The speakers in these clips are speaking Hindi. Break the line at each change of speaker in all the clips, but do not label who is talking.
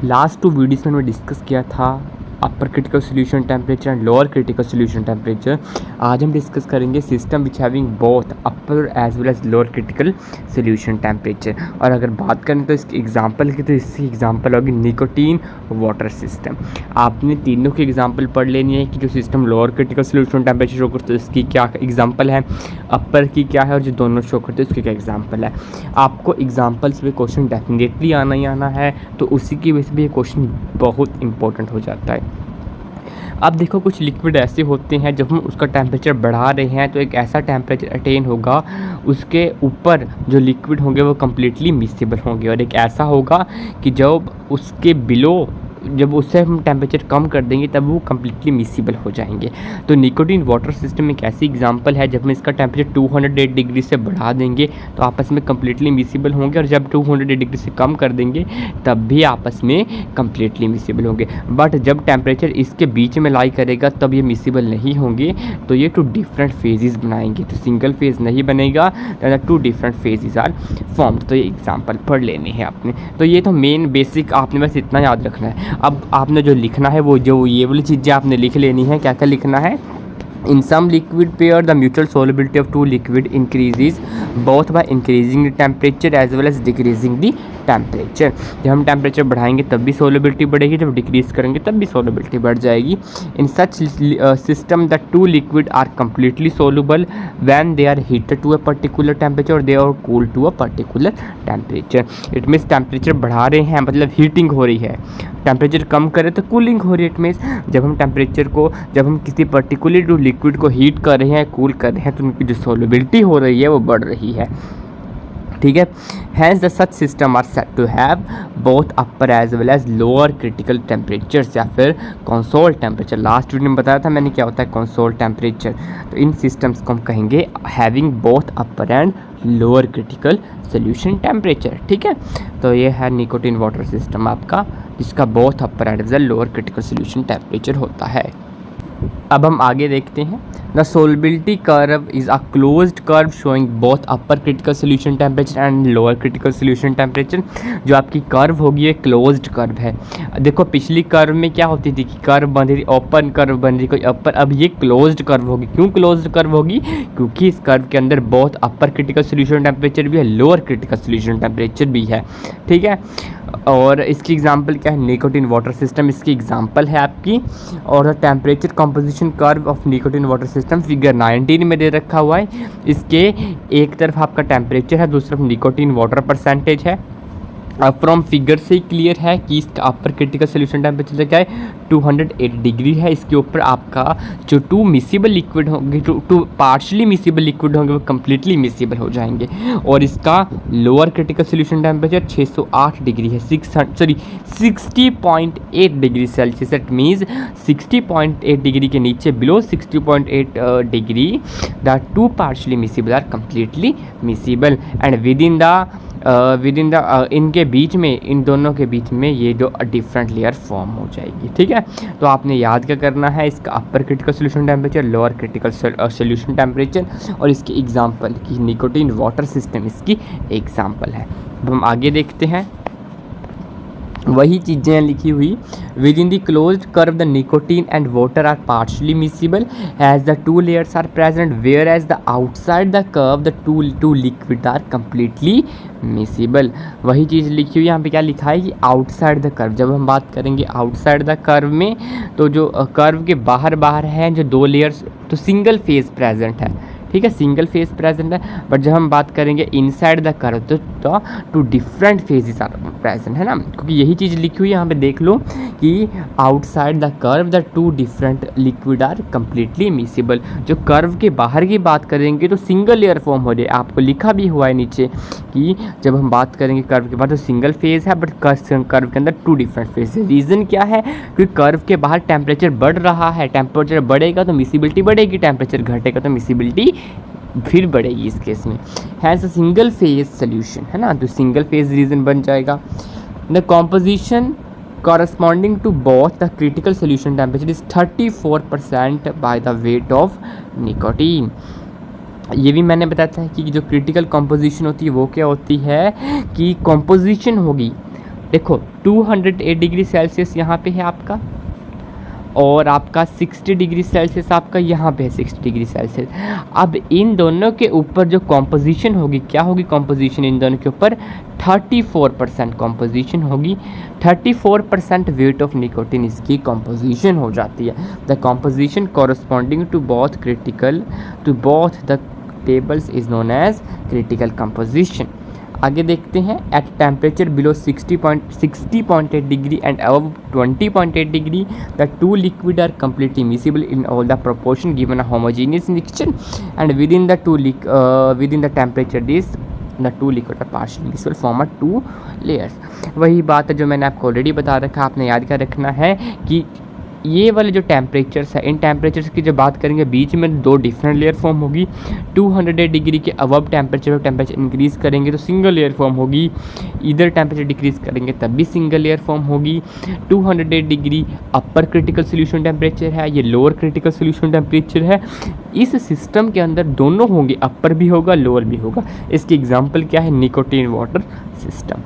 लास्ट 2 वीडियोस में हमने डिस्कस किया था upper critical solution temperature and lower critical solution temperature. आज हम डिस्कस करेंगे system which having both upper as well as lower critical solution temperature. और अगर बात करें तो इसकी एग्जांपल की, तो इसकी एग्जांपल होगी निकोटीन वाटर सिस्टम। आपने तीनों की एग्जांपल पढ़ लेनी है कि जो system lower critical solution temperature show करते हैं उसकी क्या एग्जांपल है, अपर की क्या है, और जो दोनों शो करते हैं उसकी क्या एग्जांपल है। आपको एग्जांपल्स पे क्वेश्चन डेफिनेटली आना ही आना है, तो उसी की वजह से भी ये क्वेश्चन बहुत इंपॉर्टेंट हो जाता है। अब देखो, कुछ लिक्विड ऐसे होते हैं जब हम उसका टेम्परेचर बढ़ा रहे हैं तो एक ऐसा टेम्परेचर अटेन होगा, उसके ऊपर जो लिक्विड होंगे वो कम्प्लीटली मिक्सेबल होंगे, और एक ऐसा होगा कि जब उसके बिलो, जब उससे हम टेम्परेचर कम कर देंगे तब वो कम्प्लीटली मिक्सेबल हो जाएंगे। तो निकोटीन वाटर सिस्टम एक ऐसी एग्जांपल है जब हम इसका टेम्परेचर 208 डिग्री से बढ़ा देंगे तो आपस में कम्प्लीटली मिक्सेबल होंगे, और जब 208 डिग्री से कम कर देंगे तब भी आपस में कम्प्लीटली मिक्सेबल होंगे। बट जब टेम्परेचर इसके बीच में लाई करेगा तब ये मिक्सेबल नहीं होंगे, तो ये 2 डिफरेंट फेजेस बनाएंगे। तो सिंगल फेज नहीं बनेगा, 2 डिफरेंट फेजेस आर फॉर्म्ड। तो ये एग्जाम्पल पढ़ लेने हैं आपने। तो ये तो मेन बेसिक आपने बस इतना याद रखना है। अब आपने जो लिखना है वो जो ये वाली चीज़ें आपने लिख लेनी है। क्या क्या लिखना है? In some liquid pair, the mutual solubility of two liquid increases both by increasing the temperature as well as decreasing the temperature। जब हम टेम्परेचर बढ़ाएंगे तब भी सोलिबिलिटी बढ़ेगी, जब डिक्रीज करेंगे तब भी सोलिबिलिटी बढ़ जाएगी। In such system the two liquid are completely soluble when they are heated to a particular temperature और they are cooled to a particular temperature. It means temperature बढ़ा रहे हैं मतलब हीटिंग हो रही है, टेम्परेचर कम करें तो कूलिंग हो रही है। इट मीन्स जब हम टेम्परेचर को, जब हम किसी पर्टिकुलर लिक्विड को हीट कर रहे हैं, कूल कर रहे हैं, तो उनकी जो सोलिबिलिटी हो रही है वो बढ़ रही है। ठीक है। Hence the such system are set to have both upper as well as lower critical temperatures, या फिर कंसोल टेम्परेचर। लास्ट वीडियो में बताया था मैंने क्या होता है कंसोल टेम्परेचर। तो इन सिस्टम्स को हम कहेंगे having both upper and lower critical solution temperature. ठीक है। तो ये है निकोटीन वाटर सिस्टम आपका, जिसका both upper and lower critical solution temperature होता है। अब हम आगे देखते हैं। The solubility curve is a closed curve showing both upper critical solution temperature and lower critical solution temperature. जो आपकी कर्व होगी ये क्लोज्ड कर्व है। देखो, पिछली कर्व में क्या होती थी कि कर्व बन रही, ओपन कर्व बन रही, कोई अपर। अब ये क्लोज्ड कर्व होगी। क्यों क्लोज्ड कर्व होगी? क्योंकि इस कर्व के अंदर बोथ अपर क्रिटिकल सोल्यूशन टेम्परेचर भी है, लोअर क्रिटिकल सोल्यूशन टेम्परेचर भी है। ठीक है। और इसकी एग्जांपल क्या है? निकोटीन वाटर सिस्टम इसकी एग्जांपल है आपकी। और temperature composition curve of nicotine water system figure 19 में दे रखा हुआ है। इसके एक तरफ आपका टेम्परेचर है, दूसरी तरफ निकोटीन वाटर परसेंटेज है। अब फ्रॉम फिगर से ही क्लियर है कि इसका अपर क्रिटिकल सोल्यूशन टेम्परेचर क्या है, 208 डिग्री है। इसके ऊपर आपका जो 2 मिक्सेबल लिक्विड होंगे, 2 पार्शली मिक्सेबल लिक्विड होंगे वो कम्प्लीटली मिक्सेबल हो जाएंगे। और इसका lower critical solution temperature 608 degree है, 60.8 degree Celsius. It means 60.8 degree के नीचे, below 60.8 degree, the 2 partially miscible are completely miscible. And within the इनके बीच में, इन दोनों के बीच में ये जो डिफरेंट लेयर फॉर्म हो जाएगी। ठीक है। तो आपने याद क्या करना है? इसका अपर critical solution temperature, lower critical solution temperature, और इसकी एग्जांपल की निकोटीन वाटर सिस्टम इसकी एग्जांपल है। अब हम आगे देखते हैं। वही चीज़ें लिखी हुई। Within the closed curve the nicotine and water are partially miscible as the 2 layers are present, whereas the outside the curve the two liquid are completely miscible. वही चीज़ लिखी हुई। यहाँ पे क्या लिखा है कि आउटसाइड द कर्व। जब हम बात करेंगे आउटसाइड द कर्व में, तो जो कर्व के बाहर हैं जो 2 लेयर्स, तो सिंगल फेज प्रेजेंट है। ठीक है, सिंगल फेज प्रेजेंट है। बट जब हम बात करेंगे इनसाइड द कर्व तो 2 डिफरेंट फेजेस आर प्रेजेंट है ना, क्योंकि यही चीज़ लिखी हुई है। यहाँ पे देख लो कि outside the curve the 2 different liquid are completely miscible. जो कर्व के बाहर की बात करेंगे तो सिंगल लेयर फॉर्म हो जाए। आपको लिखा भी हुआ है नीचे कि जब हम बात करेंगे कर्व के बाहर तो सिंगल फेज है, बट कर्व के अंदर 2 डिफरेंट फेज है। रीज़न क्या है? क्योंकि कर्व के बाहर टेम्परेचर बढ़ रहा है, टेम्परेचर बढ़ेगा तो मिक्सेबिलिटी बढ़ेगी, टेम्परेचर घटेगा तो मिक्सेबिलिटी फिर बढ़ेगी इस केस में। Has a single phase solution है ना, तो सिंगल फेज रीजन बन जाएगा। The composition corresponding to both the critical solution temperature is 34% by the weight of nicotine। ये भी मैंने बताया था कि जो क्रिटिकल कंपोजिशन होती है वो क्या होती है कि कंपोजिशन होगी देखो 208 डिग्री सेल्सियस यहाँ पे है आपका, और आपका 60 डिग्री सेल्सियस आपका यहाँ पे है 60 डिग्री सेल्सियस। अब इन दोनों के ऊपर जो कॉम्पोजिशन होगी, क्या होगी कॉम्पोजिशन इन दोनों के ऊपर? 34% कॉम्पोजिशन होगी। 34% वेट ऑफ निकोटिन इसकी कॉम्पोजिशन हो जाती है। The composition corresponding to both the tables is known as critical composition. आगे देखते हैं, at temperature below 60.8 degree and above 20.8 degree the two liquid are completely miscible in all the proportion given a homogeneous mixture and within the temperature the two liquid are partially miscible form a two layers। वही बात है जो मैंने आपको ऑलरेडी बता रखा, आपने याद कर रखना है कि ये वाले जो टेम्परेचर्स है, इन टेम्परेचर्स की जब बात करेंगे बीच में दो डिफरेंट लेयर फॉर्म होगी। 208 डिग्री के अबव टेम्परेचर इंक्रीज़ करेंगे तो सिंगल लेयर फॉर्म होगी, इधर टेम्परेचर डिक्रीज़ करेंगे तब भी सिंगल लेयर फॉर्म होगी। 208 डिग्री अपर क्रिटिकल सोल्यूशन टेम्परेचर है, ये लोअर क्रिटिकल सोल्यूशन टेम्परेचर है। इस सिस्टम के अंदर दोनों होंगे, अपर भी होगा लोअर भी होगा। इसकी एग्जाम्पल क्या है? Nicotine water system.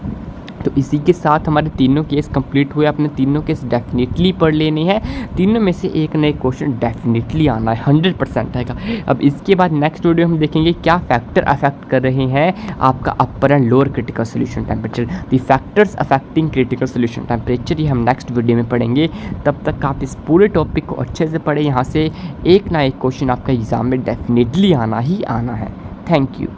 तो इसी के साथ हमारे तीनों केस कंप्लीट हुए। अपने तीनों केस डेफिनेटली पढ़ लेने हैं, तीनों में से एक ना एक क्वेश्चन डेफिनेटली आना है, 100% आएगा। अब इसके बाद नेक्स्ट वीडियो हम देखेंगे क्या फैक्टर अफेक्ट कर रहे हैं आपका upper and lower critical solution temperature, the factors affecting critical solution temperature, ये हम नेक्स्ट वीडियो में पढ़ेंगे। तब तक आप इस पूरे टॉपिक को अच्छे से पढ़ें, यहाँ से एक ना एक क्वेश्चन आपका एग्जाम में डेफिनेटली आना ही आना है। Thank you.